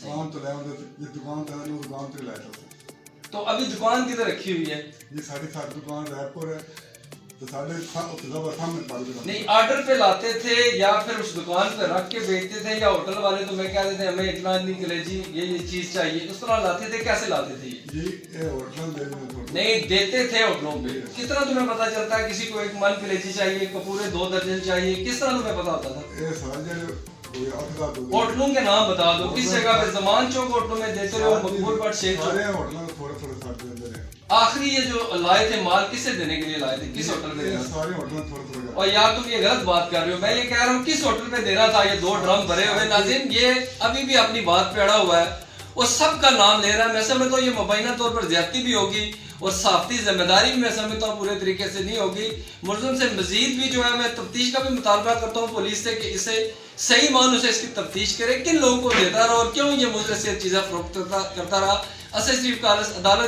دکان تو لے آتے یہ دکان تو دکان تو لایا تھا. تو ابھی دکان کدھر رکھی ہوئی ہے؟ یہ ساری دکان رائے پور ہے تو سارے سامنے پڑ گئے. نہیں آرڈر پہ لاتے تھے یا پھر اس دکان پہ رکھ کے بیچتے تھے یا ہوٹل والے تو میں کہتے تھے ہمیں اتنا نہیں کلیجی یہ چیز چاہیے اس طرح لاتے تھے کیسے لاتے تھے؟ یہ ہوٹل دے نہیں دیتے تھے ہوٹلوں پہ. کتنا تمہیں پتا چلتا ہے کسی کو ایک من کلیجی چاہیے پورے 2 درجن چاہیے کس طرح تمہیں پتا ہوتا تھا؟ یہ سارے ہوٹلوں کے نام بتا دو کس جگہ پہ زمان چوک ہوٹلوں میں دیتے رہے مقبول بٹ شیخ سارے ہوٹلوں میں تھوڑے تھوڑے ساتھ دے رہے. آخری یہ جو لائے تھے مال کسے دینے کے لیے لائے تھے کس ہوٹل میں دینا؟ سارے ہوٹل میں تھوڑے تھوڑے. اور یار تم یہ غلط بات کر رہے ہو میں یہ کہہ رہا ہوں کس ہوٹل میں دینا تھا یہ 2 ڈرم بھرے ہوئے. ناظرین یہ ابھی بھی اپنی بات پہ اڑا ہوا ہے اور سب کا نام لے رہا ہے. میں سمجھتا ہوں یہ مبینہ طور پر زیادتی بھی ہوگی اور صحافتی ذمہ داری بھی میں سمجھتا ہوں پورے طریقے سے نہیں ہوگی. ملزم سے مزید بھی جو ہے میں تفتیش کا بھی مطالبہ کرتا ہوں پولیس سے کہ اسے صحیح معنوں سے اس کی تفتیش کرے کن لوگوں کو دیتا رہا اور کیوں یہ ملک سے چیزیں فروخت کرتا رہا. اسد شریف کالج عدالت